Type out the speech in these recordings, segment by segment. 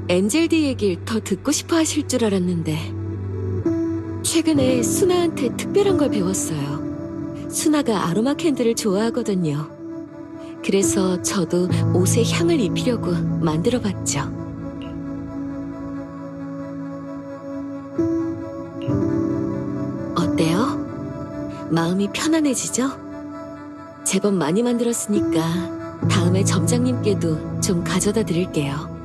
엔젤디 얘길 더 듣고 싶어 하실 줄 알았는데 최근에 수나한테 특별한 걸 배웠어요. 수나가 아로마 캔들을 좋아하거든요. 그래서 저도 옷에 향을 입히려고 만들어봤죠. 어때요? 마음이 편안해지죠? 제법 많이 만들었으니까 다음에 점장님께도 좀 가져다 드릴게요.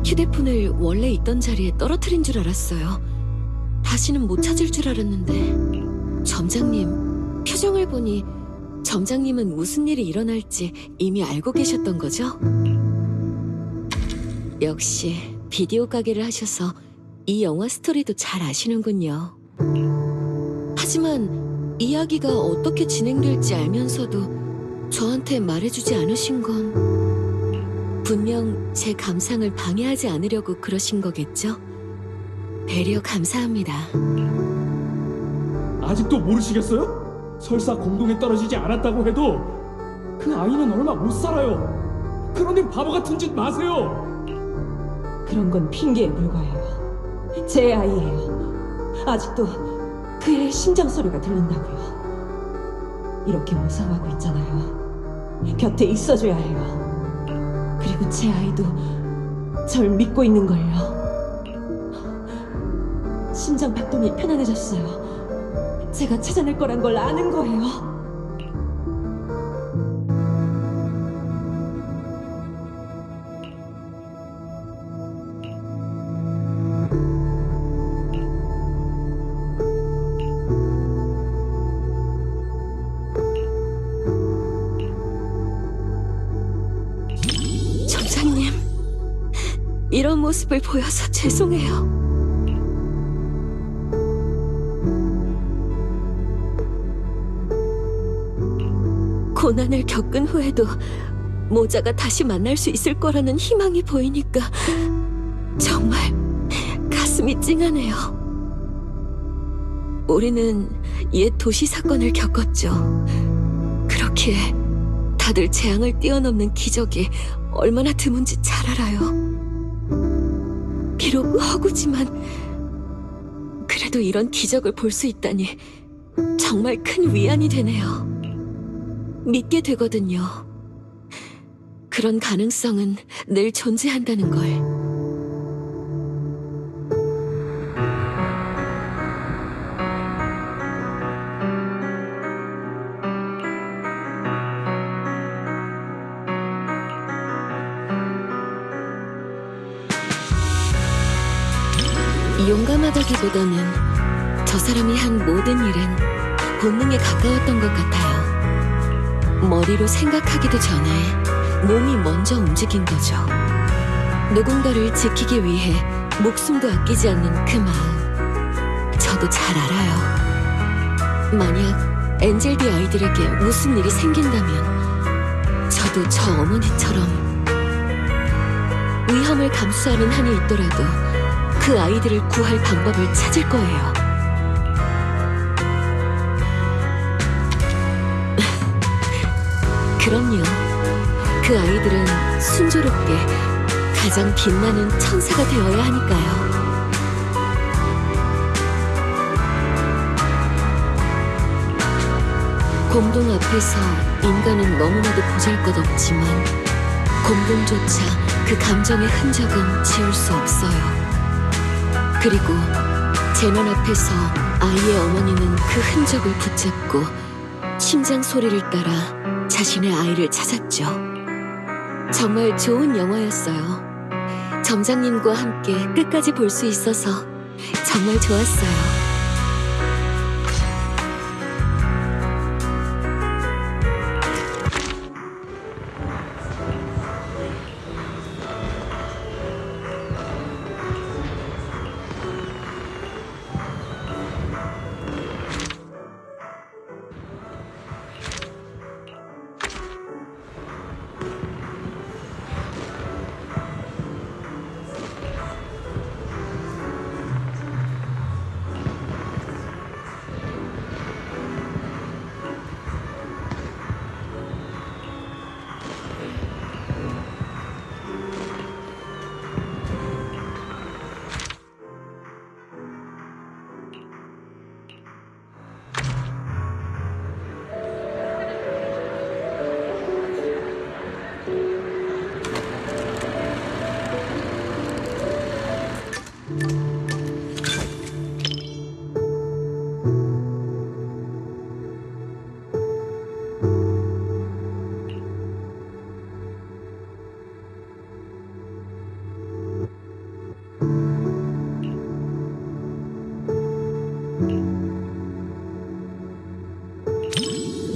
휴대폰을 원래 있던 자리에 떨어뜨린 줄 알았어요. 다시는 못 찾을 줄 알았는데 점장님 표정을 보니 점장님은 무슨 일이 일어날지 이미 알고 계셨던 거죠? 역시 비디오 가게를 하셔서 이 영화 스토리도 잘 아시는군요. 하지만 이야기가 어떻게 진행될지 알면서도 저한테 말해주지 않으신 건 분명 제 감상을 방해하지 않으려고 그러신 거겠죠? 배려 감사합니다. 아직도 모르시겠어요? 설사 공동에 떨어지지 않았다고 해도 그 아이는 얼마 못 살아요. 그러니 바보 같은 짓 마세요. 그런 건 핑계에 불과해요. 제 아이예요. 아직도 그의 심장 소리가 들린다고요. 이렇게 무서워하고 있잖아요. 곁에 있어줘야 해요. 그리고 제 아이도 절 믿고 있는걸요. 심장 박동이 편안해졌어요. 제가 찾아낼 거란 걸 아는 거예요. 점장님, 이런 모습을 보여서 죄송해요. 고난을 겪은 후에도 모자가 다시 만날 수 있을 거라는 희망이 보이니까 정말 가슴이 찡하네요. 우리는 옛 도시 사건을 겪었죠. 그렇기에 다들 재앙을 뛰어넘는 기적이 얼마나 드문지 잘 알아요. 비록 허구지만 그래도 이런 기적을 볼 수 있다니 정말 큰 위안이 되네요. 믿게 되거든요. 그런 가능성은 늘 존재한다는 걸. 용감하다기보다는 저 사람이 한 모든 일은 본능에 가까웠던 것 같아요. 머리로 생각하기도 전에 몸이 먼저 움직인 거죠. 누군가를 지키기 위해 목숨도 아끼지 않는 그 마음, 저도 잘 알아요. 만약 엔젤비 아이들에게 무슨 일이 생긴다면 저도 저 어머니처럼 위험을 감수하는 한이 있더라도 그 아이들을 구할 방법을 찾을 거예요. 그럼요. 그 아이들은 순조롭게 가장 빛나는 천사가 되어야 하니까요. 공동 앞에서 인간은 너무나도 보잘것없지만 공동조차 그 감정의 흔적은 지울 수 없어요. 그리고 재난 앞에서 아이의 어머니는 그 흔적을 붙잡고 심장 소리를 따라 자신의 아이를 찾았죠. 정말 좋은 영화였어요. 점장님과 함께 끝까지 볼 수 있어서 정말 좋았어요.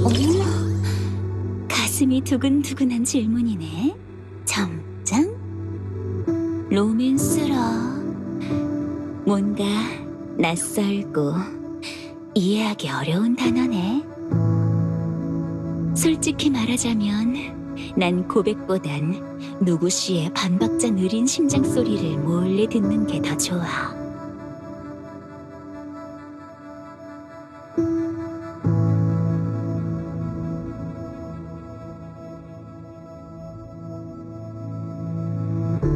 어머, 가슴이 두근두근한 질문이네. 점장? 로맨스러. 뭔가 낯설고 이해하기 어려운 단어네. 솔직히 말하자면 난 고백보단 누구 씨의 반박자 느린 심장 소리를 몰래 듣는 게 더 좋아.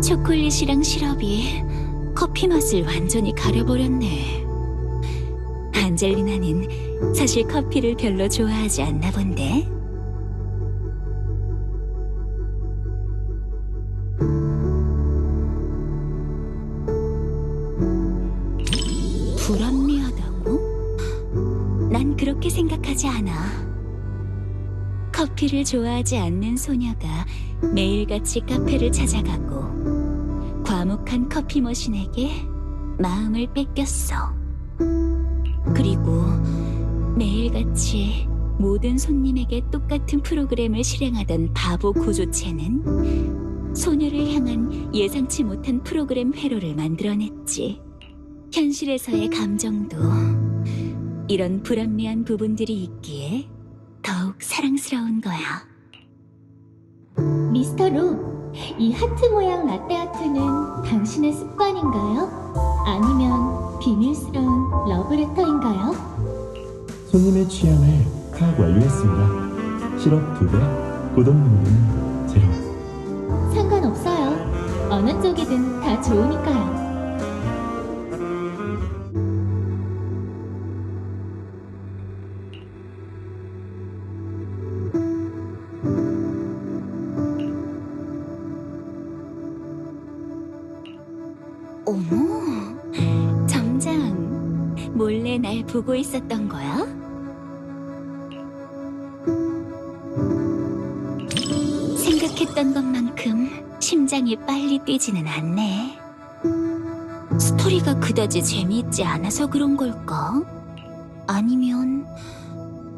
초콜릿이랑 시럽이 커피 맛을 완전히 가려버렸네. 안젤리나는 사실 커피를 별로 좋아하지 않나 본데. 불합리하다고? 난 그렇게 생각하지 않아. 커피를 좋아하지 않는 소녀가 매일같이 카페를 찾아가고 과묵한 커피 머신에게 마음을 뺏겼어. 그리고 매일같이 모든 손님에게 똑같은 프로그램을 실행하던 바보 구조체는 소녀를 향한 예상치 못한 프로그램 회로를 만들어냈지. 현실에서의 감정도 이런 불합리한 부분들이 있기에 더욱 사랑스러운 거야. 미스터 로, 이 하트 모양 라떼 아트는 당신의 습관인가요? 아니면 비밀스러운 러브레터인가요? 손님의 취향을 파악 완료했습니다. 시럽 2배, 고동 농도는 0. 상관없어요. 어느 쪽이든 다 좋으니까요. 어머, 점장, 몰래 날 보고 있었던 거야? 생각했던 것만큼 심장이 빨리 뛰지는 않네. 스토리가 그다지 재미있지 않아서 그런 걸까? 아니면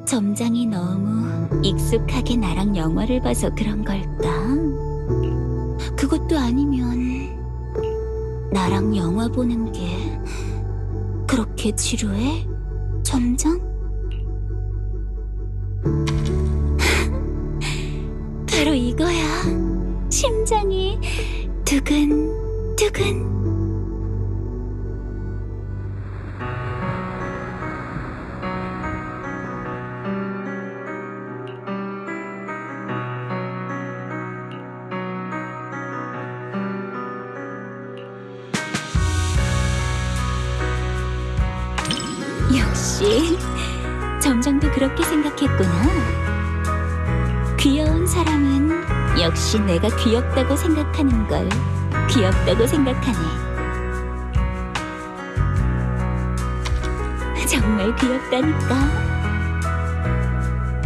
점장이 너무 익숙하게 나랑 영화를 봐서 그런 걸까? 그것도 아니면 나랑 영화 보는 게 그렇게 지루해? 점장? 바로 이거야. 심장이 두근두근. 역시 점장도 그렇게 생각했구나. 귀여운 사람은 역시 내가 귀엽다고 생각하는 걸 귀엽다고 생각하네. 정말 귀엽다니까.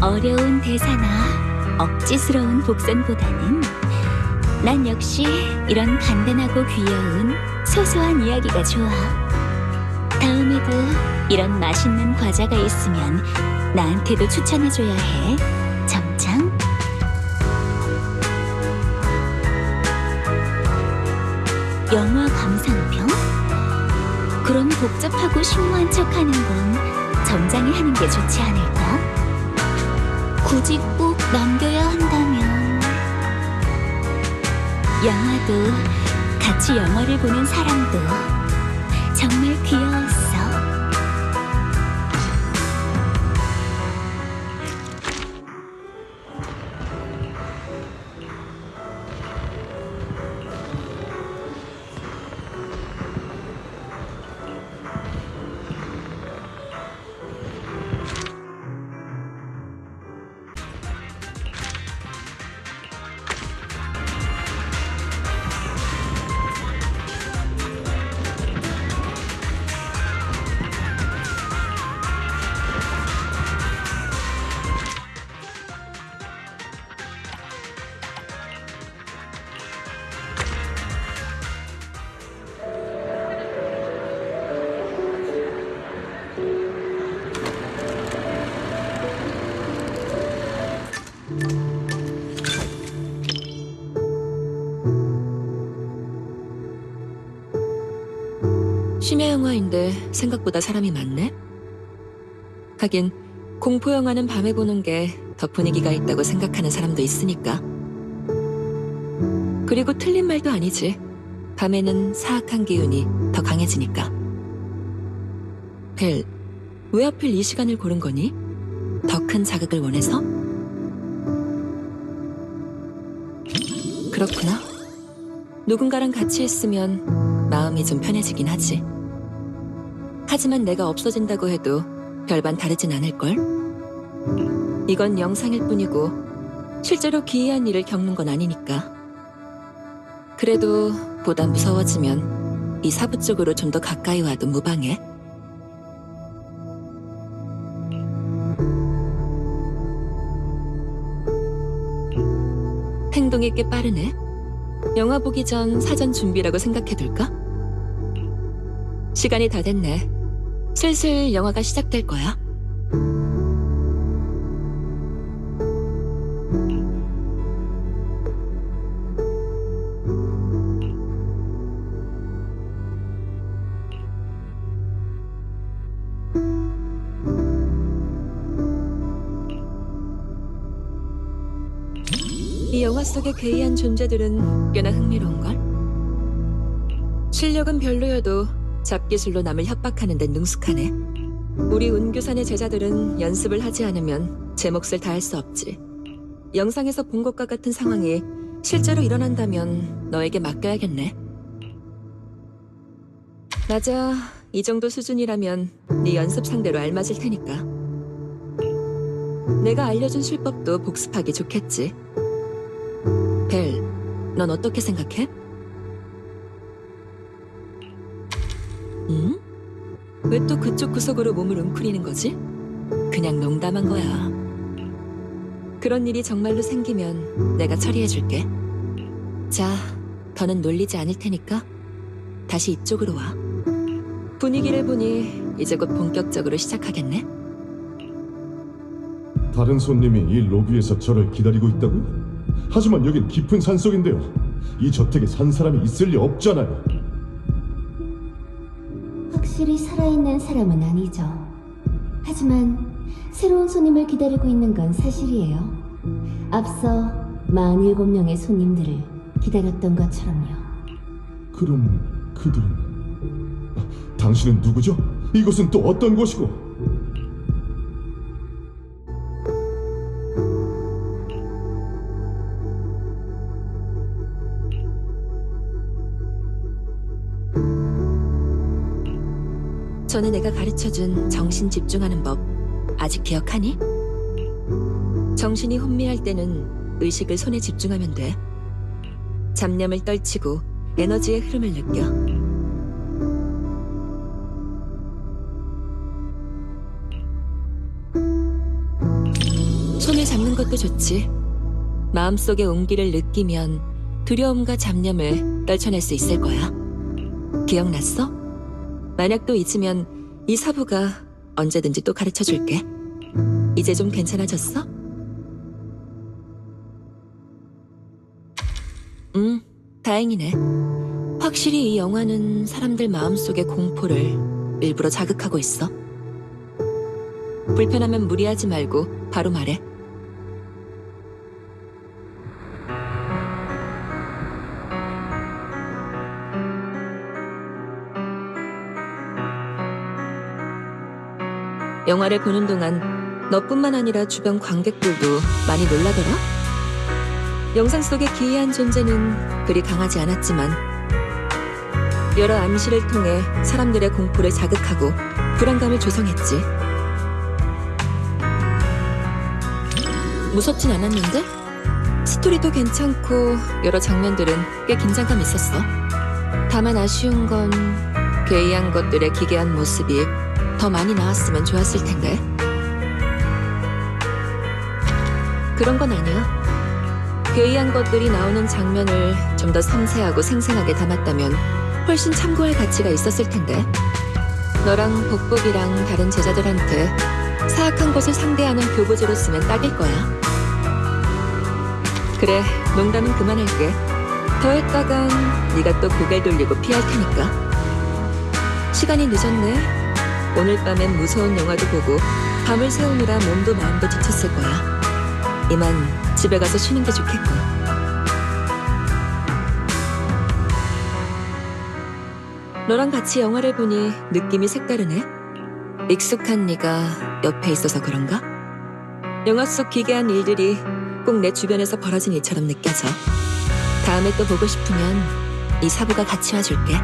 어려운 대사나 억지스러운 복선보다는 난 역시 이런 간단하고 귀여운 소소한 이야기가 좋아. 다음에도 이런 맛있는 과자가 있으면 나한테도 추천해줘야 해, 점장. 영화 감상평? 그런 복잡하고 심오한 척하는 건 점장이 하는 게 좋지 않을까? 굳이 꼭 남겨야 한다면 영화도 같이 영화를 보는 사람도 정말 귀여웠어. 심야 영화인데 생각보다 사람이 많네? 하긴 공포 영화는 밤에 보는 게 더 분위기가 있다고 생각하는 사람도 있으니까. 그리고 틀린 말도 아니지. 밤에는 사악한 기운이 더 강해지니까. 벨, 왜 하필 이 시간을 고른 거니? 더 큰 자극을 원해서? 그렇구나. 누군가랑 같이 있으면 마음이 좀 편해지긴 하지. 하지만 내가 없어진다고 해도 별반 다르진 않을걸? 이건 영상일 뿐이고 실제로 기이한 일을 겪는 건 아니니까. 그래도 보다 무서워지면 이 사부 쪽으로 좀 더 가까이 와도 무방해. 행동이 꽤 빠르네. 영화 보기 전 사전 준비라고 생각해둘까? 시간이 다 됐네. 슬슬 영화가 시작될 거야. 이 영화 속의 괴이한 존재들은 꽤나 흥미로운걸? 실력은 별로여도 잡기술로 남을 협박하는 데 능숙하네. 우리 운규산의 제자들은 연습을 하지 않으면 제 몫을 다할 수 없지. 영상에서 본 것과 같은 상황이 실제로 일어난다면 너에게 맡겨야겠네. 맞아, 이 정도 수준이라면 네 연습 상대로 알맞을 테니까. 내가 알려준 술법도 복습하기 좋겠지. 벨, 넌 어떻게 생각해? 응? 왜 또 그쪽 구석으로 몸을 웅크리는 거지? 그냥 농담한 거야. 그런 일이 정말로 생기면 내가 처리해줄게. 자, 더는 놀리지 않을 테니까 다시 이쪽으로 와. 분위기를 보니 이제 곧 본격적으로 시작하겠네? 다른 손님이 이 로비에서 저를 기다리고 있다고요? 하지만 여긴 깊은 산속인데요. 이 저택에 산 사람이 있을 리 없잖아요. 확실히 살아있는 사람은 아니죠. 하지만 새로운 손님을 기다리고 있는 건 사실이에요. 앞서 47명의 손님들을 기다렸던 것처럼요. 그럼 그들은... 당신은 누구죠? 이곳은 또 어떤 곳이고? 전에 내가 가르쳐준 정신 집중하는 법 아직 기억하니? 정신이 혼미할 때는 의식을 손에 집중하면 돼. 잡념을 떨치고 에너지의 흐름을 느껴. 손을 잡는 것도 좋지. 마음속의 온기를 느끼면 두려움과 잡념을 떨쳐낼 수 있을 거야. 기억났어? 만약 또 잊으면 이 사부가 언제든지 또 가르쳐 줄게. 이제 좀 괜찮아졌어? 다행이네. 확실히 이 영화는 사람들 마음속의 공포를 일부러 자극하고 있어. 불편하면 무리하지 말고 바로 말해. 영화를 보는 동안 너뿐만 아니라 주변 관객들도 많이 놀라더라? 영상 속의 기이한 존재는 그리 강하지 않았지만 여러 암시를 통해 사람들의 공포를 자극하고 불안감을 조성했지. 무섭진 않았는데? 스토리도 괜찮고 여러 장면들은 꽤 긴장감 있었어. 다만 아쉬운 건 괴이한 것들의 기괴한 모습이 더 많이 나왔으면 좋았을 텐데. 그런 건 아니야. 괴이한 것들이 나오는 장면을 좀 더 섬세하고 생생하게 담았다면 훨씬 참고할 가치가 있었을 텐데. 너랑 복복이랑 다른 제자들한테 사악한 것을 상대하는 교보제로 쓰면 딱일 거야. 그래, 농담은 그만할게. 더 했다간 네가 또 고개 돌리고 피할 테니까. 시간이 늦었네. 오늘 밤엔 무서운 영화도 보고 밤을 새우느라 몸도 마음도 지쳤을 거야. 이만 집에 가서 쉬는 게 좋겠군. 너랑 같이 영화를 보니 느낌이 색다르네. 익숙한 네가 옆에 있어서 그런가? 영화 속 기괴한 일들이 꼭 내 주변에서 벌어진 일처럼 느껴져. 다음에 또 보고 싶으면 이 사부가 같이 와줄게.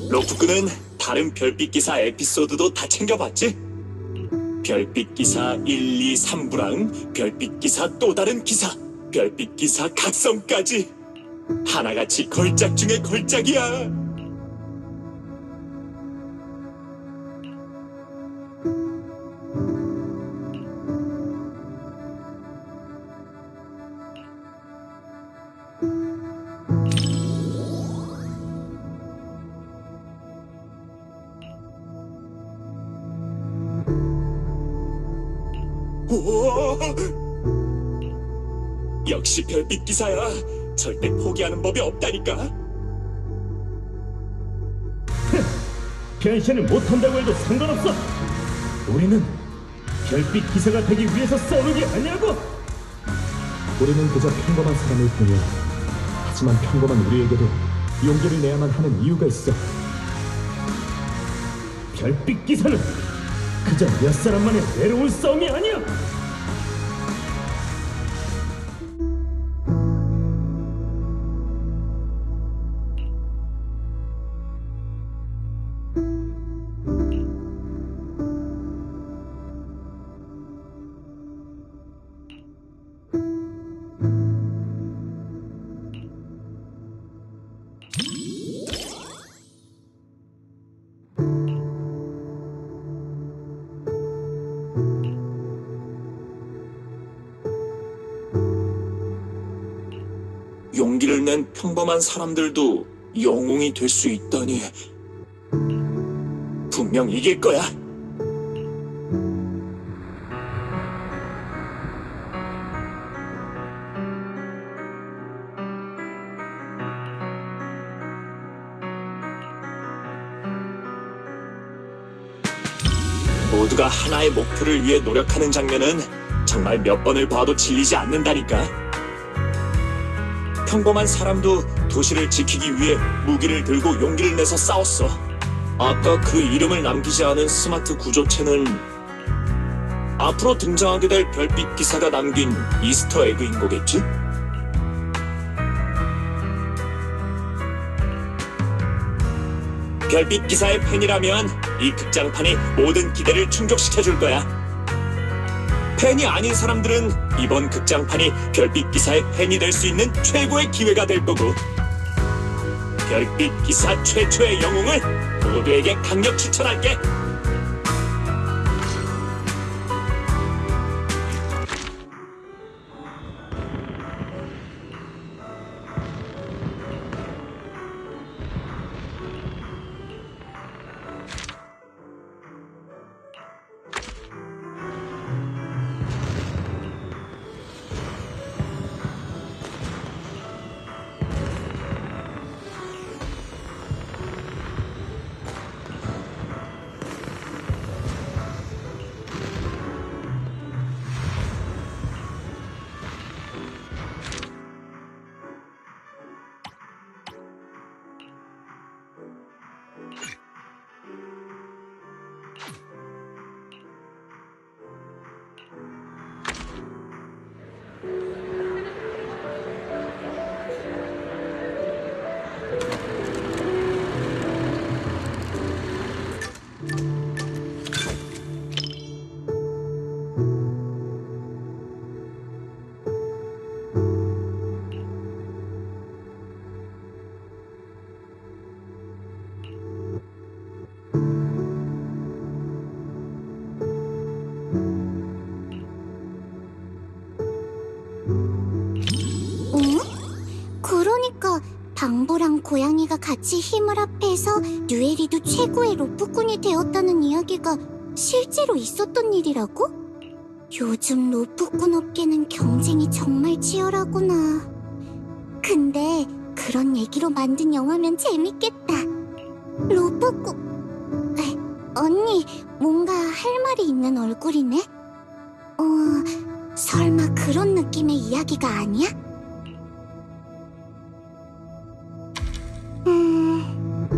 로프크는 다른 별빛 기사 에피소드도 다 챙겨봤지? 별빛 기사 1, 2, 3부랑 별빛 기사 또 다른 기사, 별빛 기사 각성까지 하나같이 걸작 중에 걸작이야. 오! 역시 별빛 기사야. 절대 포기하는 법이 없다니까. 변신을 못한다고 해도 상관없어. 우리는 별빛 기사가 되기 위해서 싸우는 게 아니라고. 우리는 그저 평범한 사람일 뿐이야. 하지만 평범한 우리에게도 용기를 내야만 하는 이유가 있어. 별빛 기사는 그저 몇 사람만의 외로운 싸움이 아니야. 용기를 낸 평범한 사람들도 영웅이 될 수 있다니. 분명 이길 거야. 모두가 하나의 목표를 위해 노력하는 장면은 정말 몇 번을 봐도 질리지 않는다니까. 평범한 사람도 도시를 지키기 위해 무기를 들고 용기를 내서 싸웠어. 아까 그 이름을 남기지 않은 스마트 구조체는 앞으로 등장하게 될 별빛 기사가 남긴 이스터 에그인 거겠지? 별빛 기사의 팬이라면 이 극장판이 모든 기대를 충족시켜줄 거야. 팬이 아닌 사람들은 이번 극장판이 별빛 기사의 팬이 될 수 있는 최고의 기회가 될 거고, 별빛 기사 최초의 영웅을 모두에게 강력 추천할게. 그러니까 방부랑 고양이가 같이 힘을 합해서 류에리도 최고의 로프꾼이 되었다는 이야기가 실제로 있었던 일이라고? 요즘 로프꾼 업계는 경쟁이 정말 치열하구나. 근데 그런 얘기로 만든 영화면 재밌겠다. 로프꾼... 언니, 뭔가 할 말이 있는 얼굴이네? 설마 그런 느낌의 이야기가 아니야?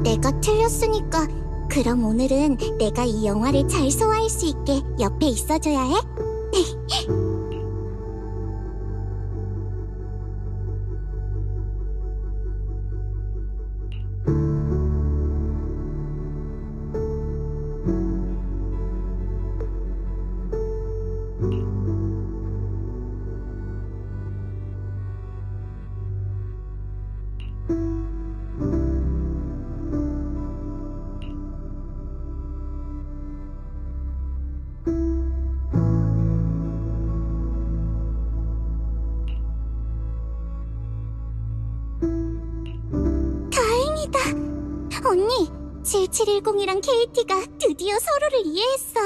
내가 틀렸으니까 그럼 오늘은 내가 이 영화를 잘 소화할 수 있게 옆에 있어줘야 해? 언니, 7710이랑 KT가 드디어 서로를 이해했어.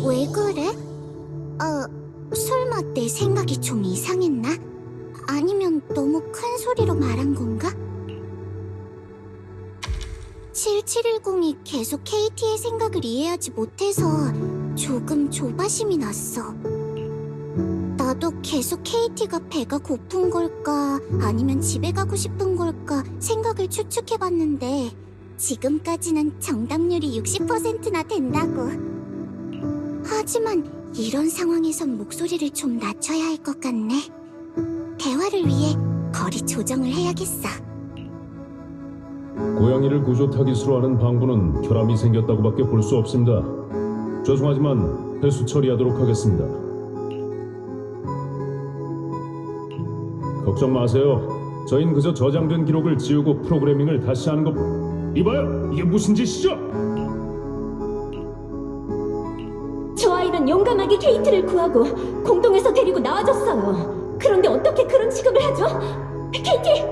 왜 그래? 설마 내 생각이 좀 이상했나? 아니면 너무 큰 소리로 말한 건가? 7710이 계속 KT의 생각을 이해하지 못해서 조금 조바심이 났어. 나도 계속 KT가 배가 고픈 걸까 아니면 집에 가고 싶은 걸까 생각을 추측해봤는데 지금까지는 정답률이 60%나 된다고. 하지만 이런 상황에선 목소리를 좀 낮춰야 할 것 같네. 대화를 위해 거리 조정을 해야겠어. 고양이를 구조 타깃으로 하는 방부는 결함이 생겼다고밖에 볼 수 없습니다. 죄송하지만 회수 처리하도록 하겠습니다. 걱정 마세요. 저희는 그저 저장된 기록을 지우고 프로그래밍을 다시 하는 것. 이봐요, 이게 무슨 짓이죠? 저 아이는 용감하게 케이트를 구하고 공동에서 데리고 나와줬어요. 그런데 어떻게 그런 취급을 하죠? 케이티!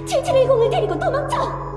7710을 데리고 도망쳐!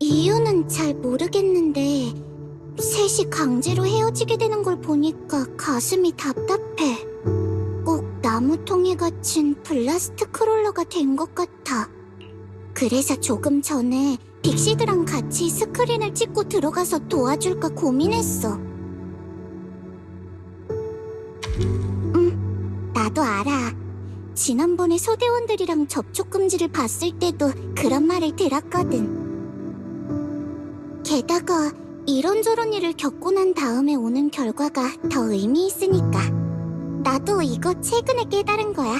이유는 잘 모르겠는데 셋이 강제로 헤어지게 되는 걸 보니까 가슴이 답답해. 꼭 나무통에 갇힌 블라스트 크롤러가 된 것 같아. 그래서 조금 전에 빅시드랑 같이 스크린을 찍고 들어가서 도와줄까 고민했어. 나도 알아. 지난번에 소대원들이랑 접촉 금지를 봤을 때도 그런 말을 들었거든. 게다가 이런저런 일을 겪고 난 다음에 오는 결과가 더 의미 있으니까. 나도 이거 최근에 깨달은 거야.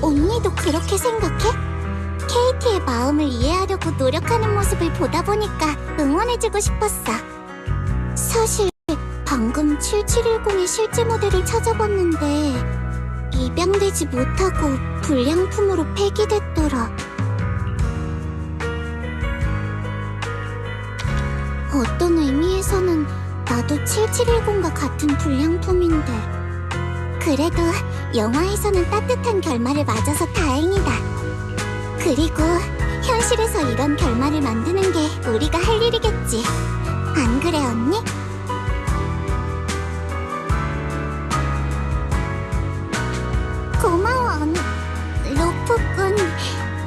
언니도 그렇게 생각해? 케이티의 마음을 이해하려고 노력하는 모습을 보다 보니까 응원해주고 싶었어. 사실 방금 7710의 실제 모델을 찾아봤는데 입양되지 못하고 불량품으로 폐기됐더라. 어떤 의미에서는 나도 7710과 같은 불량품인데 그래도 영화에서는 따뜻한 결말을 맞아서 다행이다. 그리고 현실에서 이런 결말을 만드는 게 우리가 할 일이겠지. 안 그래, 언니? 고마워, 언니. 로프꾼.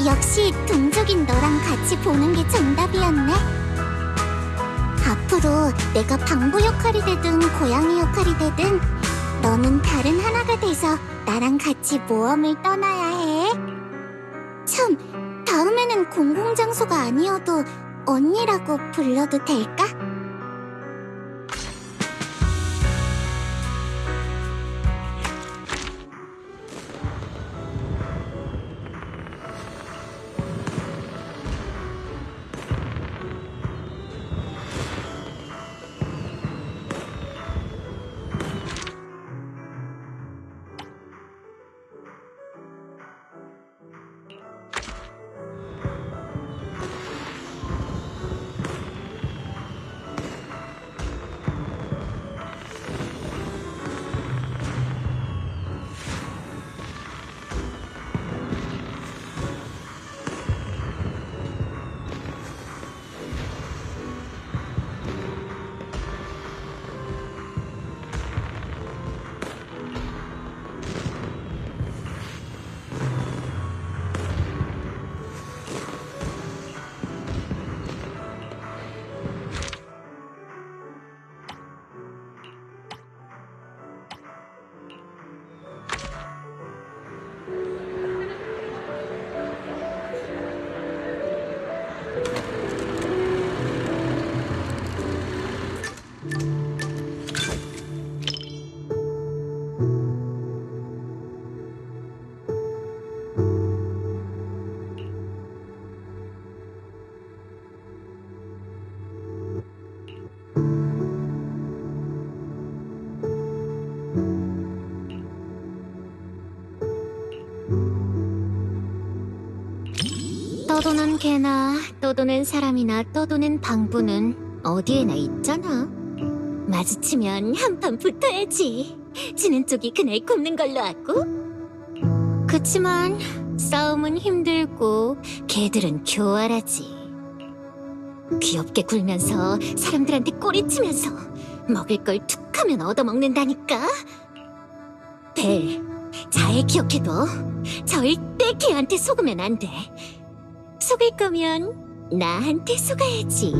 역시 동족인 너랑 같이 보는 게 정답이었네. 앞으로 내가 방부 역할이 되든 고양이 역할이 되든 너는 다른 하나가 돼서 나랑 같이 모험을 떠나야 해. 참, 다음에는 공공장소가 아니어도 언니라고 불러도 될까? 떠도는 개나 떠도는 사람이나 떠도는 방부는 어디에나 있잖아. 마주치면 한판 붙어야지. 지는 쪽이 그날 굽는 걸로 하고. 그치만 싸움은 힘들고 개들은 교활하지. 귀엽게 굴면서 사람들한테 꼬리치면서 먹을 걸 툭하면 얻어먹는다니까. 벨, 잘 기억해둬. 절대 걔한테 속으면 안 돼. 속을 거면 나한테 속아야지.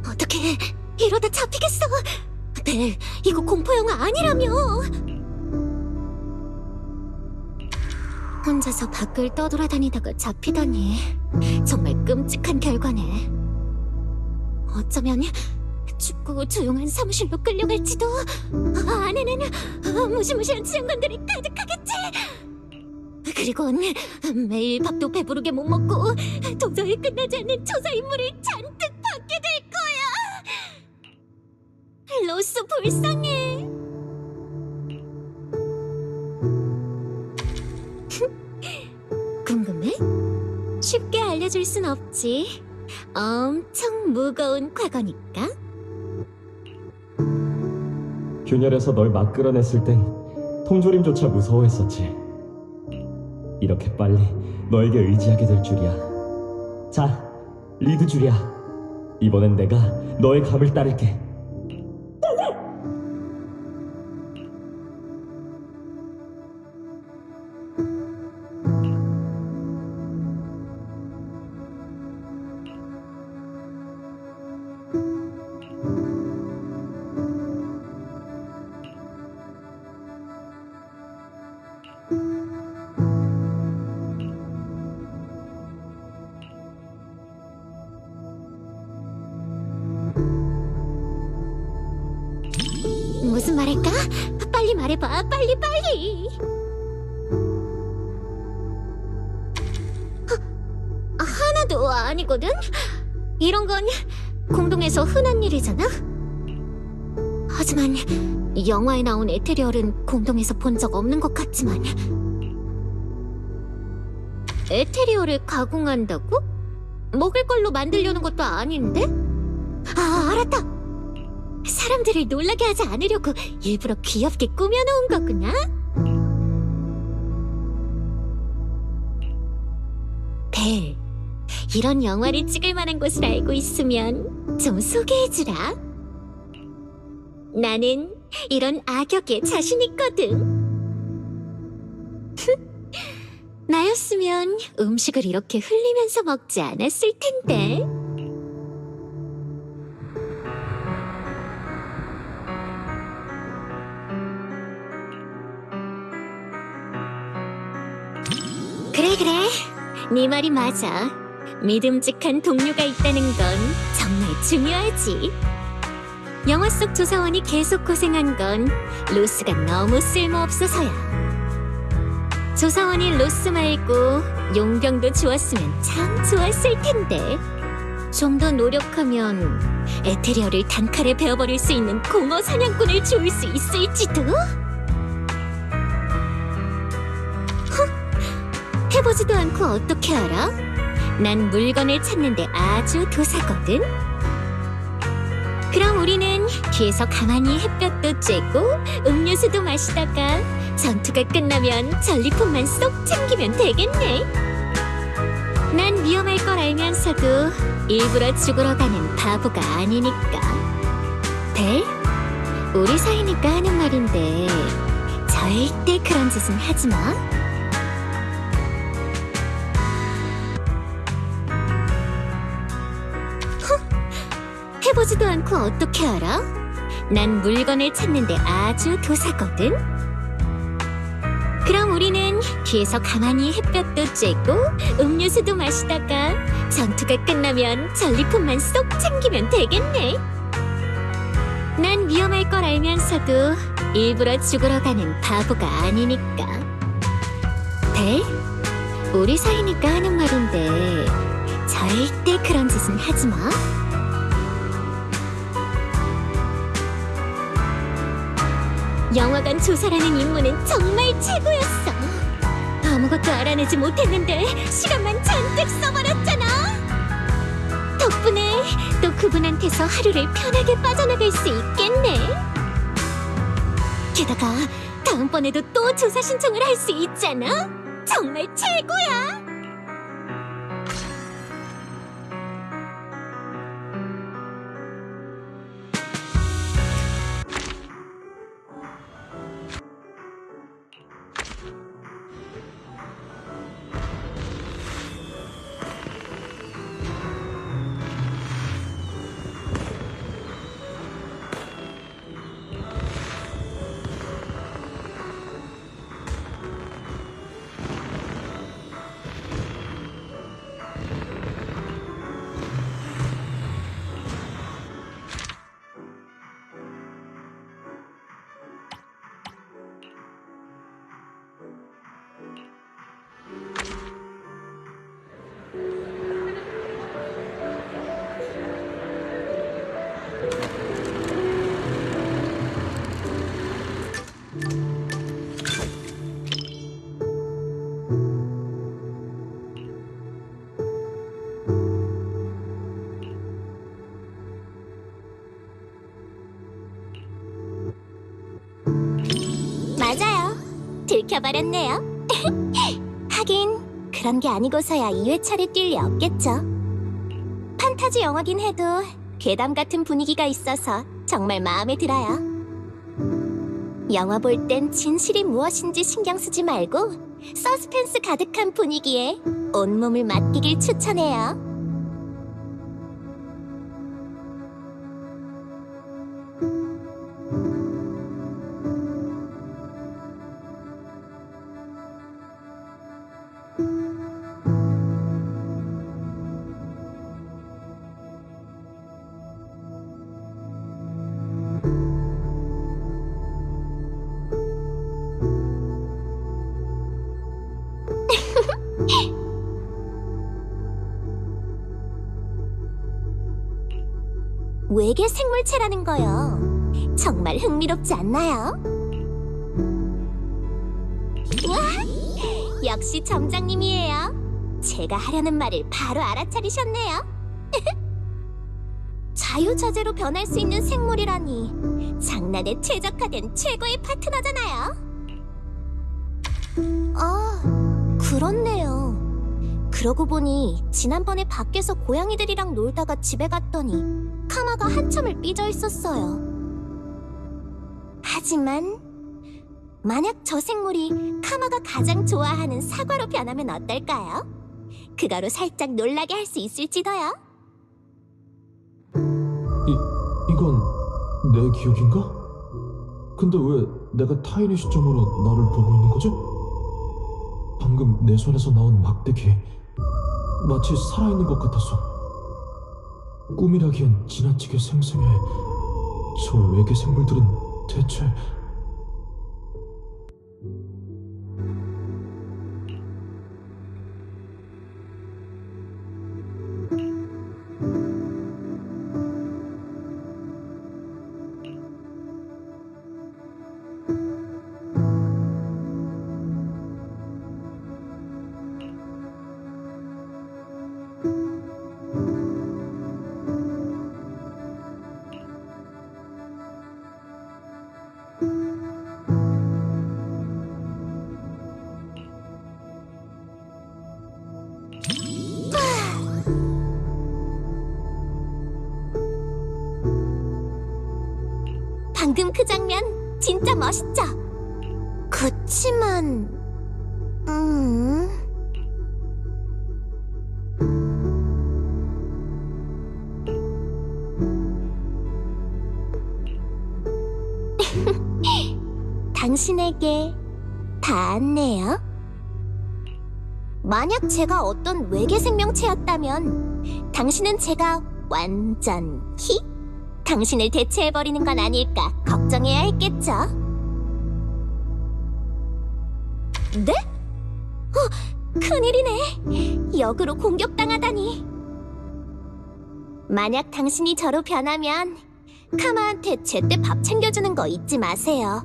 어떡해, 이러다 잡히겠어. 벨, 이거 공포영화 아니라며. 혼자서 밖을 떠돌아다니다가 잡히다니 정말 끔찍한 결과네. 어쩌면 춥고 조용한 사무실로 끌려갈지도. 안에는 무시무시한 지원관들이 가득하겠지. 그리곤 매일 밥도 배부르게 못 먹고 도저히 끝나지 않는 조사 임무를 잔뜩 받게 될 거야. 로스 불쌍해. 궁금해? 쉽게 알려줄 순 없지. 엄청 무거운 과거니까. 균열에서 널 막 끌어냈을 땐 통조림조차 무서워했었지. 이렇게 빨리 너에게 의지하게 될 줄이야. 자, 리드 줄이야. 이번엔 내가 너의 감을 따를게. 무슨 말할까? 빨리 말해봐. 빨리. 하나도 아니거든? 이런 건 공동에서 흔한 일이잖아? 하지만 영화에 나온 에테리얼은 공동에서 본 적 없는 것 같지만. 에테리얼을 가공한다고? 먹을 걸로 만들려는 것도 아닌데? 아, 알았다! 사람들을 놀라게 하지 않으려고 일부러 귀엽게 꾸며놓은 거구나? 벨, 이런 영화를 찍을 만한 곳을 알고 있으면 좀 소개해주라. 나는 이런 악역에 자신 있거든. 나였으면 음식을 이렇게 흘리면서 먹지 않았을 텐데. 그래. 네 말이 맞아. 믿음직한 동료가 있다는 건 정말 중요하지. 영화 속 조사원이 계속 고생한 건 로스가 너무 쓸모없어서야. 조사원이 로스 말고 용병도 좋았으면 참 좋았을 텐데. 좀 더 노력하면 에테리얼을 단칼에 베어버릴 수 있는 공허 사냥꾼을 좋을 수 있을지도? 해보지도 않고 어떻게 알아? 난 물건을 찾는데 아주 도사거든. 그럼 우리는 뒤에서 가만히 햇볕도 쬐고 음료수도 마시다가 전투가 끝나면 전리품만 쏙 챙기면 되겠네. 난 위험할 걸 알면서도 일부러 죽으러 가는 바보가 아니니까. 벨, 우리 사이니까 하는 말인데 절대 그런 짓은 하지 마. 해보지도 않고 어떻게 알아? 난 물건을 찾는데 아주 도사거든. 그럼 우리는 뒤에서 가만히 햇볕도 쬐고 음료수도 마시다가 전투가 끝나면 전리품만 쏙 챙기면 되겠네. 난 위험할 걸 알면서도 일부러 죽으러 가는 바보가 아니니까. 델? 우리 사이니까 하는 말인데 절대 그런 짓은 하지 마. 영화관 조사라는 임무는 정말 최고였어. 아무것도 알아내지 못했는데 시간만 잔뜩 써버렸잖아. 덕분에 또 그분한테서 하루를 편하게 빠져나갈 수 있겠네. 게다가 다음번에도 또 조사 신청을 할 수 있잖아. 정말 최고야. 맞아요. 들켜버렸네요. 하긴 그런 게 아니고서야 2회차를 뛸 리 없겠죠. 판타지 영화긴 해도 괴담 같은 분위기가 있어서 정말 마음에 들어요. 영화 볼 땐 진실이 무엇인지 신경 쓰지 말고 서스펜스 가득한 분위기에 온몸을 맡기길 추천해요. 외계 생물체라는 거요. 정말 흥미롭지 않나요? 와, 역시 점장님이에요. 제가 하려는 말을 바로 알아차리셨네요. 자유자재로 변할 수 있는 생물이라니 장난에 최적화된 최고의 파트너잖아요. 아, 그렇네요. 그러고 보니 지난번에 밖에서 고양이들이랑 놀다가 집에 갔더니 카마가 한참을 삐져 있었어요. 하지만 만약 저 생물이 카마가 가장 좋아하는 사과로 변하면 어떨까요? 그거로 살짝 놀라게 할 수 있을지도요. 이건 내 기억인가? 근데 왜 내가 타인의 시점으로 나를 보고 있는 거지? 방금 내 손에서 나온 막대기 마치 살아있는 것 같았어. 꿈이라기엔 지나치게 생생해. 저 외계 생물들은 대체... 방금 그 장면 진짜 멋있죠? 그치만... 당신에게 닿았네요. 만약 제가 어떤 외계 생명체였다면 당신은 제가 완전히 당신을 대체해버리는 건 아닐까 걱정해야 했겠죠? 네? 큰일이네. 역으로 공격당하다니. 만약 당신이 저로 변하면 카마한테 제때 밥 챙겨주는 거 잊지 마세요.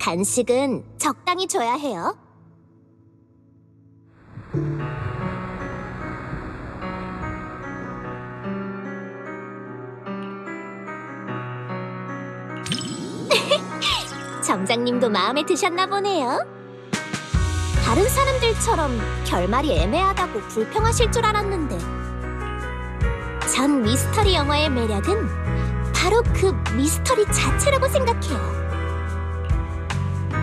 간식은 적당히 줘야 해요. 점장님도 마음에 드셨나 보네요. 다른 사람들처럼 결말이 애매하다고 불평하실 줄 알았는데 전 미스터리 영화의 매력은 바로 그 미스터리 자체라고 생각해요.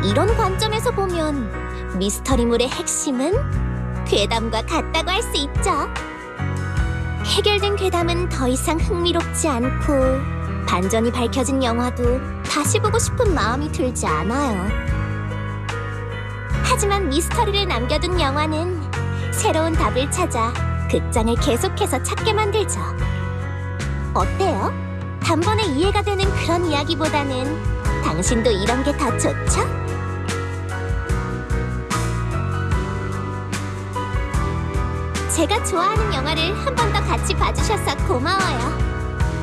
이런 관점에서 보면 미스터리물의 핵심은 괴담과 같다고 할 수 있죠. 해결된 괴담은 더 이상 흥미롭지 않고 반전이 밝혀진 영화도 다시 보고 싶은 마음이 들지 않아요. 하지만 미스터리를 남겨둔 영화는 새로운 답을 찾아 극장을 계속해서 찾게 만들죠. 어때요? 단번에 이해가 되는 그런 이야기보다는 당신도 이런 게 더 좋죠? 제가 좋아하는 영화를 한 번 더 같이 봐주셔서 고마워요.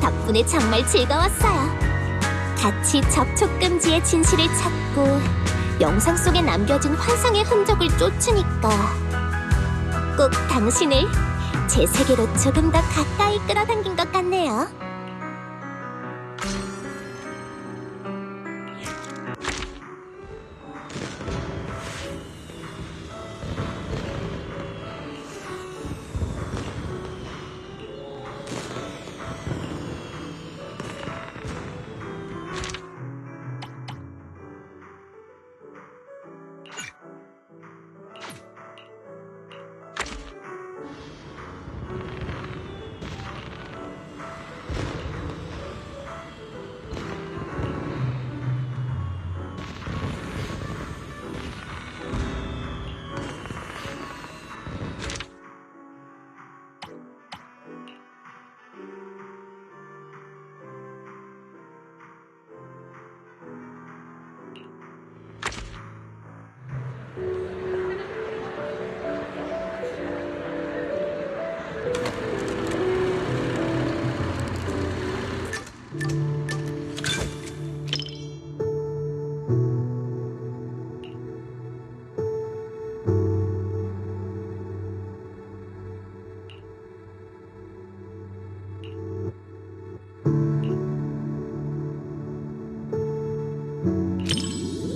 덕분에 정말 즐거웠어요. 같이 접촉 금지의 진실을 찾고 영상 속에 남겨진 환상의 흔적을 쫓으니까 꼭 당신을 제 세계로 조금 더 가까이 끌어당긴 것 같네요.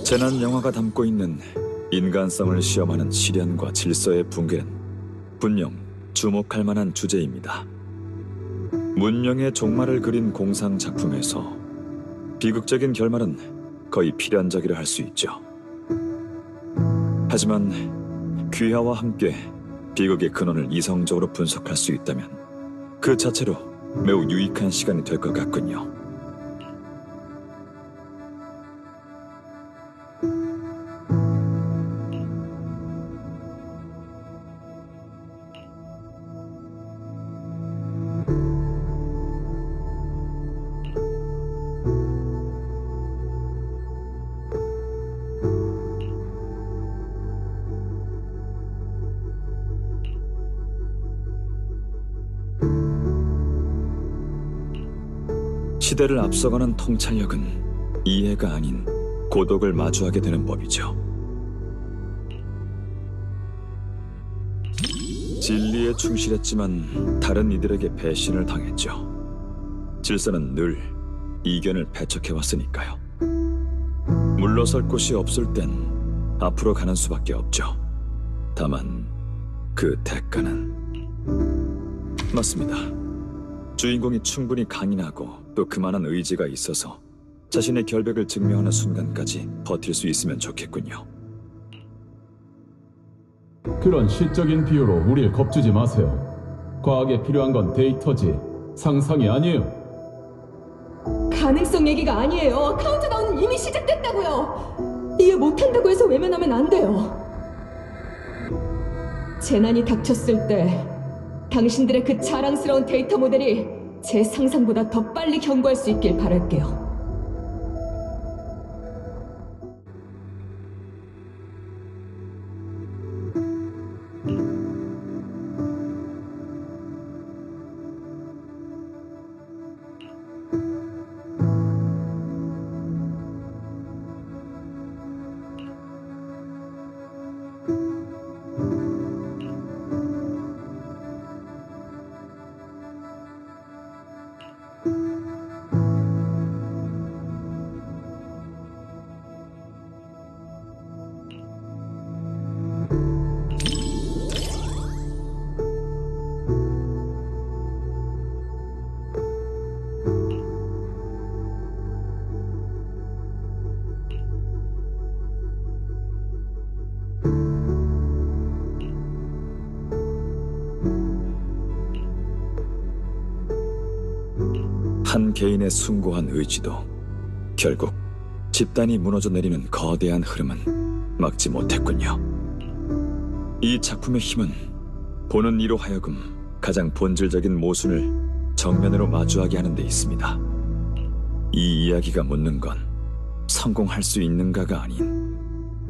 재난 영화가 담고 있는 인간성을 시험하는 시련과 질서의 붕괴는 분명 주목할 만한 주제입니다. 문명의 종말을 그린 공상 작품에서 비극적인 결말은 거의 필연적이라 할 수 있죠. 하지만 귀하와 함께 비극의 근원을 이성적으로 분석할 수 있다면 그 자체로 매우 유익한 시간이 될 것 같군요. 시대를 앞서가는 통찰력은 이해가 아닌 고독을 마주하게 되는 법이죠. 진리에 충실했지만 다른 이들에게 배신을 당했죠. 질서는 늘 이견을 배척해왔으니까요. 물러설 곳이 없을 땐 앞으로 가는 수밖에 없죠. 다만 그 대가는 맞습니다. 주인공이 충분히 강인하고 또 그만한 의지가 있어서 자신의 결백을 증명하는 순간까지 버틸 수 있으면 좋겠군요. 그런 시적인 비유로 우릴 겁주지 마세요. 과학에 필요한 건 데이터지 상상이 아니에요. 가능성 얘기가 아니에요. 카운트다운은 이미 시작됐다고요. 이해 못한다고 해서 외면하면 안 돼요. 재난이 닥쳤을 때 당신들의 그 자랑스러운 데이터 모델이 제 상상보다 더 빨리 경고할 수 있길 바랄게요. 한 개인의 숭고한 의지도 결국 집단이 무너져 내리는 거대한 흐름은 막지 못했군요. 이 작품의 힘은 보는 이로 하여금 가장 본질적인 모순을 정면으로 마주하게 하는 데 있습니다. 이 이야기가 묻는 건 성공할 수 있는가가 아닌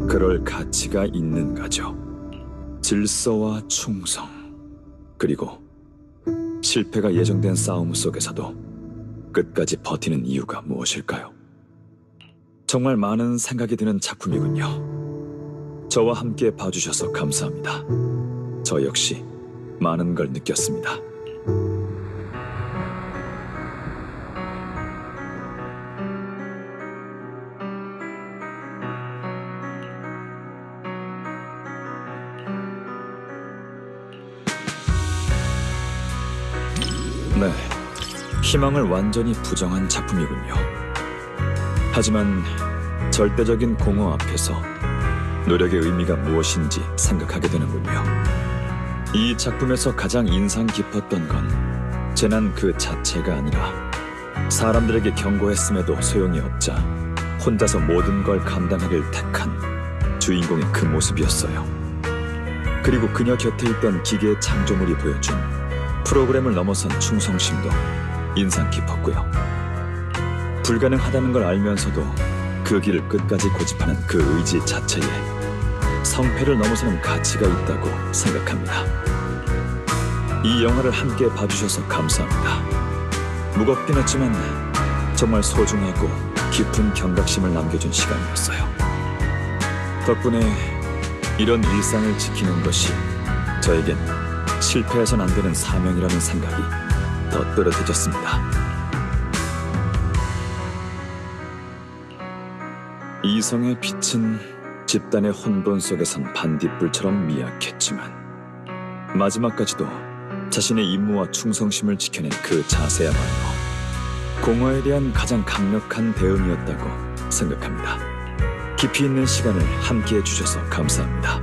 그럴 가치가 있는가죠. 질서와 충성, 그리고 실패가 예정된 싸움 속에서도 끝까지 버티는 이유가 무엇일까요? 정말 많은 생각이 드는 작품이군요. 저와 함께 봐주셔서 감사합니다. 저 역시 많은 걸 느꼈습니다. 네, 희망을 완전히 부정한 작품이군요. 하지만 절대적인 공허 앞에서 노력의 의미가 무엇인지 생각하게 되는군요. 이 작품에서 가장 인상 깊었던 건 재난 그 자체가 아니라 사람들에게 경고했음에도 소용이 없자 혼자서 모든 걸 감당하길 택한 주인공의 그 모습이었어요. 그리고 그녀 곁에 있던 기계 창조물이 보여준 프로그램을 넘어선 충성심도 인상 깊었고요. 불가능하다는 걸 알면서도 그 길을 끝까지 고집하는 그 의지 자체에 성패를 넘어서는 가치가 있다고 생각합니다. 이 영화를 함께 봐주셔서 감사합니다. 무겁긴 했지만 정말 소중하고 깊은 경각심을 남겨준 시간이었어요. 덕분에 이런 일상을 지키는 것이 저에겐 실패해선 안 되는 사명이라는 생각이 더 또렷해졌습니다. 이성의 빛은 집단의 혼돈 속에선 반딧불처럼 미약했지만 마지막까지도 자신의 임무와 충성심을 지켜낸 그 자세야말로 공허에 대한 가장 강력한 대응이었다고 생각합니다. 깊이 있는 시간을 함께해 주셔서 감사합니다.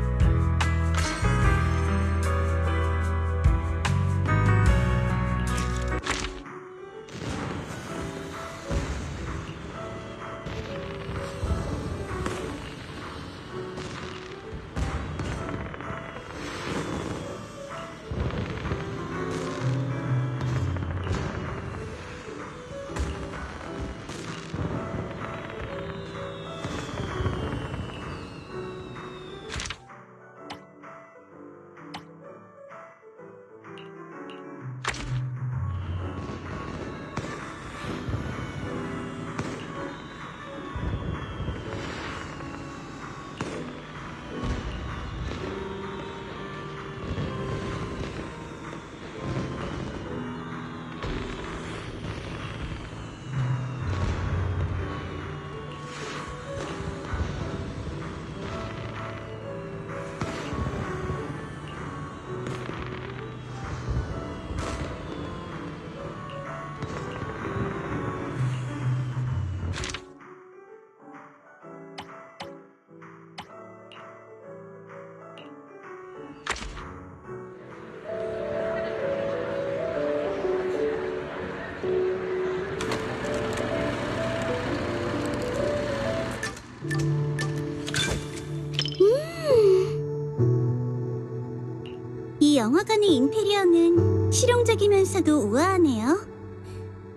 이 영화관의 인테리어는 실용적이면서도 우아하네요.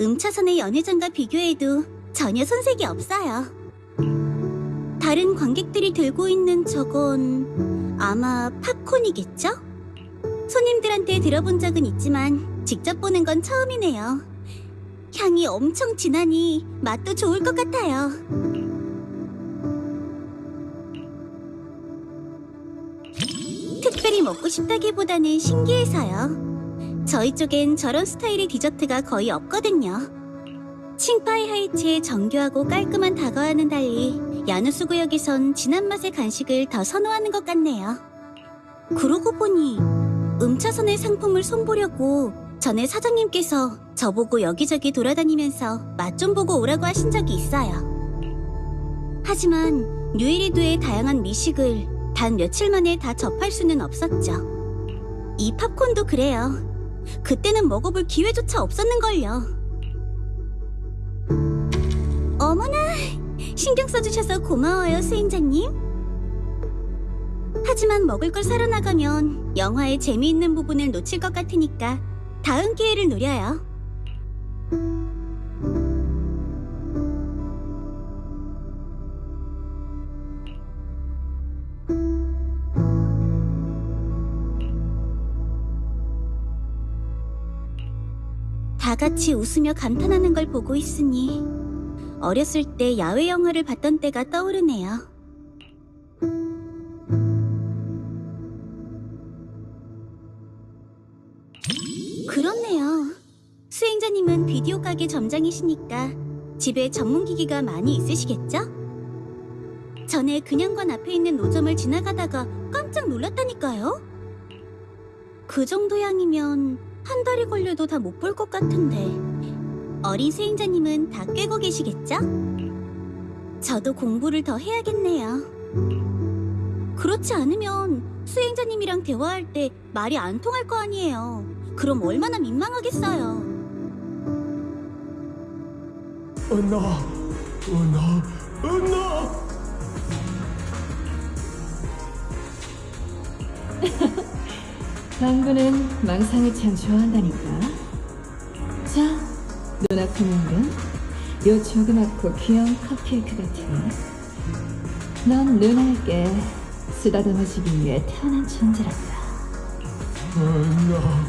음차선의 연회장과 비교해도 전혀 손색이 없어요. 다른 관객들이 들고 있는 저건 아마 팝콘이겠죠? 손님들한테 들어본 적은 있지만 직접 보는 건 처음이네요. 향이 엄청 진하니 맛도 좋을 것 같아요. 특별히 먹고 싶다기보다는 신기해서요. 저희 쪽엔 저런 스타일의 디저트가 거의 없거든요. 칭파이 하이츠의 정교하고 깔끔한 다가와는 달리 야누스 구역에선 진한 맛의 간식을 더 선호하는 것 같네요. 그러고 보니 음차선의 상품을 손보려고 전에 사장님께서 저보고 여기저기 돌아다니면서 맛 좀 보고 오라고 하신 적이 있어요. 하지만 뉴에리도의 다양한 미식을 단 며칠 만에 다 접할 수는 없었죠. 이 팝콘도 그래요. 그때는 먹어볼 기회조차 없었는걸요. 어머나, 신경 써주셔서 고마워요, 수행자님. 하지만 먹을 걸 사러 나가면 영화의 재미있는 부분을 놓칠 것 같으니까 다음 기회를 노려요. 다 같이 웃으며 감탄하는 걸 보고 있으니 어렸을 때 야외 영화를 봤던 때가 떠오르네요. 그렇네요. 수행자님은 비디오 가게 점장이시니까 집에 전문 기기가 많이 있으시겠죠? 전에 그냥관 앞에 있는 노점을 지나가다가 깜짝 놀랐다니까요. 그 정도 양이면 한 달이 걸려도 다 못 볼 것 같은데 어린 수행자님은 다 꿰고 계시겠죠? 저도 공부를 더 해야겠네요. 그렇지 않으면 수행자님이랑 대화할 때 말이 안 통할 거 아니에요. 그럼 얼마나 민망하겠어요. 은나. 방구는 망상을 참 좋아한다니까. 자, 눈앞에 있는 요 조그맣고 귀여운 컵케이크 같으니 넌 누나에게 쓰다듬어주기 위해 태어난 존재란다. 은나.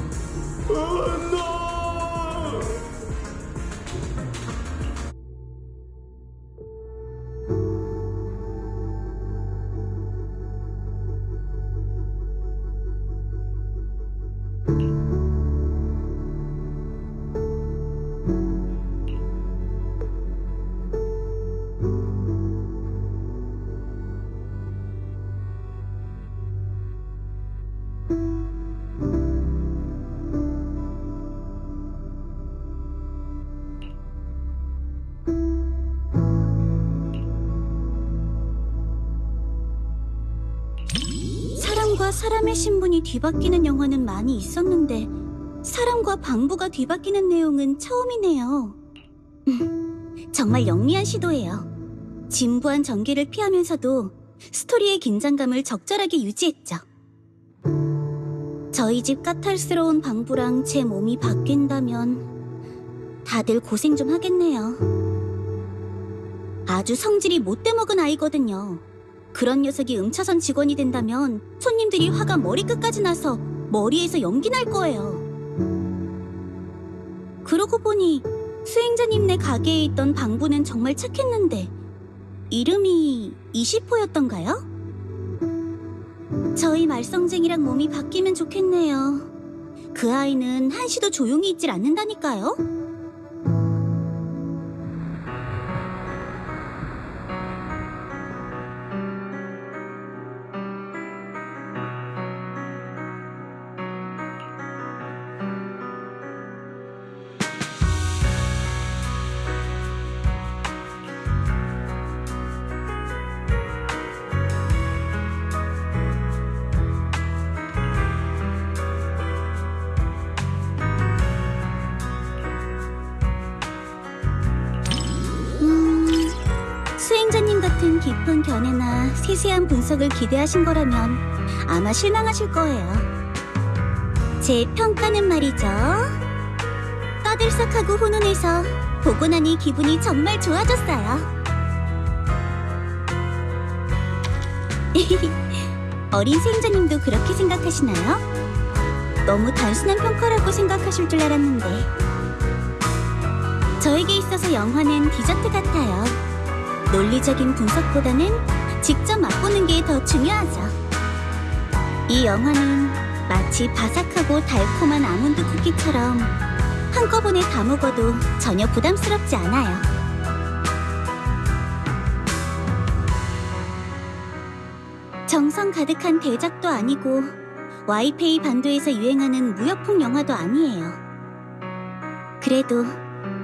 사람과 사람의 신분이 뒤바뀌는 영화는 많이 있었는데 사람과 방부가 뒤바뀌는 내용은 처음이네요. 정말 영리한 시도예요. 진부한 전개를 피하면서도 스토리의 긴장감을 적절하게 유지했죠. 저희 집 까탈스러운 방부랑 제 몸이 바뀐다면 다들 고생 좀 하겠네요. 아주 성질이 못돼 먹은 아이거든요. 그런 녀석이 음차선 직원이 된다면 손님들이 화가 머리끝까지 나서 머리에서 연기 날 거예요. 그러고 보니 수행자님네 가게에 있던 방부는 정말 착했는데 이름이 이시포였던가요? 저희 말썽쟁이랑 몸이 바뀌면 좋겠네요. 그 아이는 한시도 조용히 있질 않는다니까요. 수행자님 같은 깊은 견해나 세세한 분석을 기대하신 거라면 아마 실망하실 거예요. 제 평가는 말이죠. 떠들썩하고 훈훈해서 보고 나니 기분이 정말 좋아졌어요. 어린 수행자님도 그렇게 생각하시나요? 너무 단순한 평가라고 생각하실 줄 알았는데 저에게 있어서 영화는 디저트 같아요. 논리적인 분석보다는 직접 맛보는 게 더 중요하죠. 이 영화는 마치 바삭하고 달콤한 아몬드 쿠키처럼 한꺼번에 다 먹어도 전혀 부담스럽지 않아요. 정성 가득한 대작도 아니고 와이페이 반도에서 유행하는 무협풍 영화도 아니에요. 그래도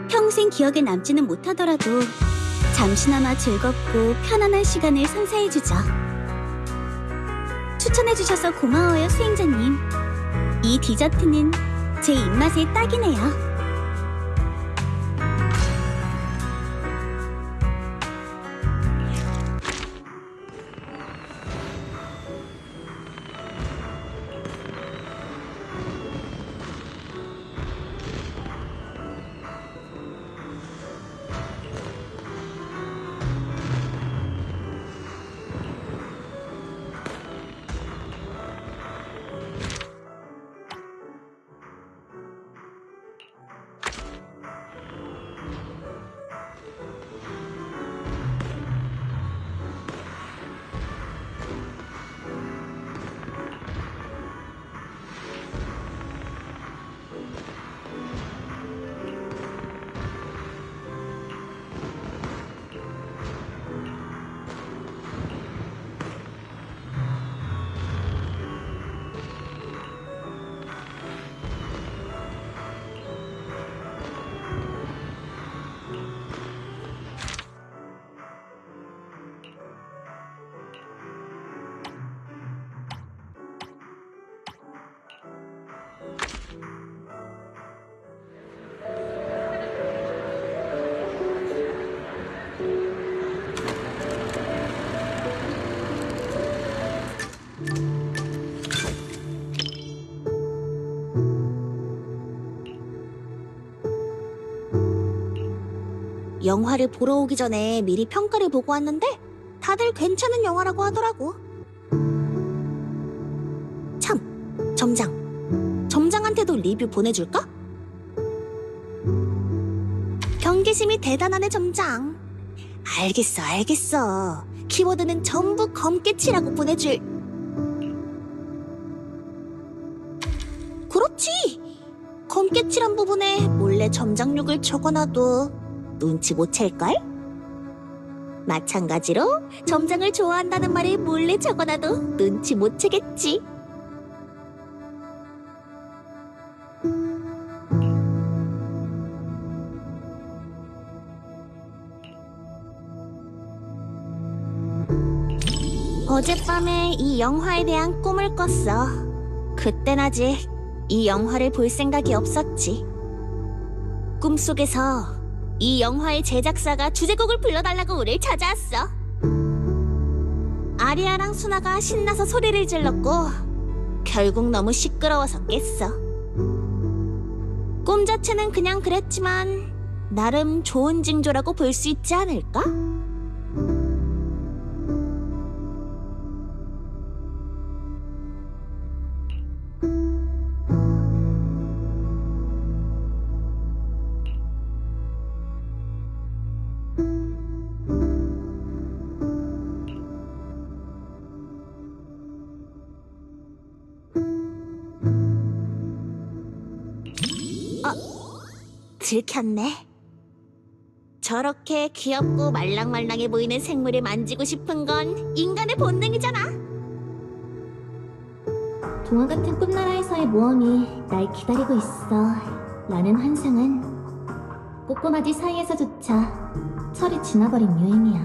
평생 기억에 남지는 못하더라도 잠시나마 즐겁고 편안한 시간을 선사해주죠. 추천해주셔서 고마워요, 수행자님. 이 디저트는 제 입맛에 딱이네요. 영화를 보러 오기 전에 미리 평가를 보고 왔는데 다들 괜찮은 영화라고 하더라고. 참, 점장한테도 리뷰 보내줄까? 경계심이 대단하네, 점장. 알겠어. 키워드는 전부 검게치라고 보내줄. 그렇지. 검게치란 부분에 몰래 점장욕을 적어놔도 눈치 못 챌걸? 마찬가지로 점장을 좋아한다는 말을 몰래 적어놔도 눈치 못 채겠지. 어젯밤에 이 영화에 대한 꿈을 꿨어. 그땐 아직 이 영화를 볼 생각이 없었지. 꿈속에서 이 영화의 제작사가 주제곡을 불러달라고 우릴 찾아왔어. 아리아랑 수나가 신나서 소리를 질렀고 결국 너무 시끄러워서 깼어. 꿈 자체는 그냥 그랬지만 나름 좋은 징조라고 볼 수 있지 않을까? 들켰네. 저렇게 귀엽고 말랑말랑해 보이는 생물을 만지고 싶은 건 인간의 본능이잖아. 동화 같은 꿈나라에서의 모험이 날 기다리고 있어 라는 환상은 꼬꼬마지 사이에서조차 철이 지나버린 유행이야.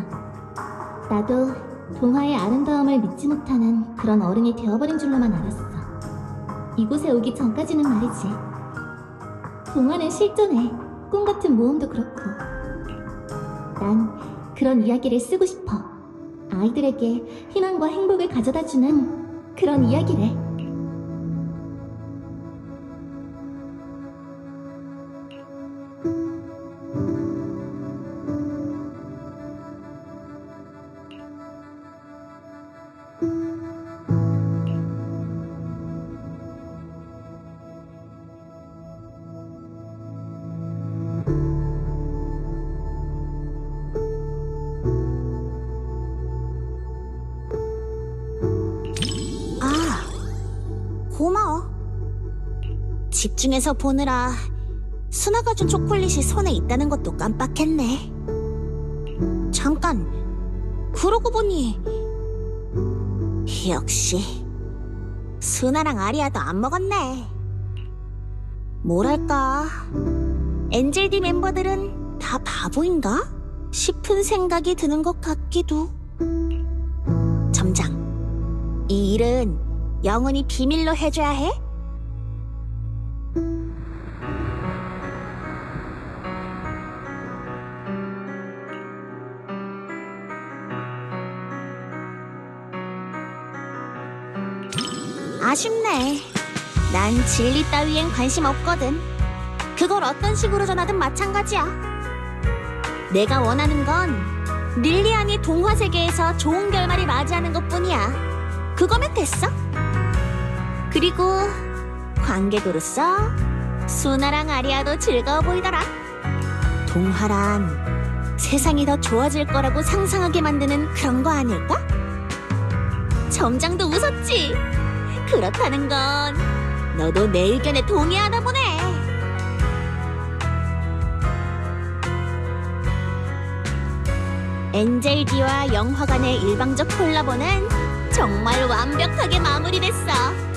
나도 동화의 아름다움을 믿지 못하는 그런 어른이 되어버린 줄로만 알았어. 이곳에 오기 전까지는 말이지. 동화는 실존해. 꿈 같은 모험도 그렇고. 난 그런 이야기를 쓰고 싶어. 아이들에게 희망과 행복을 가져다주는 그런 이야기를. 집중해서 보느라 수나가 준 초콜릿이 손에 있다는 것도 깜빡했네. 잠깐, 그러고 보니 역시 수나랑 아리아도 안 먹었네. 뭐랄까, 엔젤디 멤버들은 다 바보인가? 싶은 생각이 드는 것 같기도. 점장, 이 일은 영원히 비밀로 해줘야 해? 아쉽네. 난 진리 따위엔 관심 없거든. 그걸 어떤 식으로 전하든 마찬가지야. 내가 원하는 건 릴리안이 동화 세계에서 좋은 결말이 맞이하는 것뿐이야. 그거면 됐어. 그리고 관객으로서 수나랑 아리아도 즐거워 보이더라. 동화란 세상이 더 좋아질 거라고 상상하게 만드는 그런 거 아닐까? 점장도 웃었지. 그렇다는 건 너도 내 의견에 동의하나 보네. 엔젤디와 영화관의 일방적 콜라보는 정말 완벽하게 마무리됐어.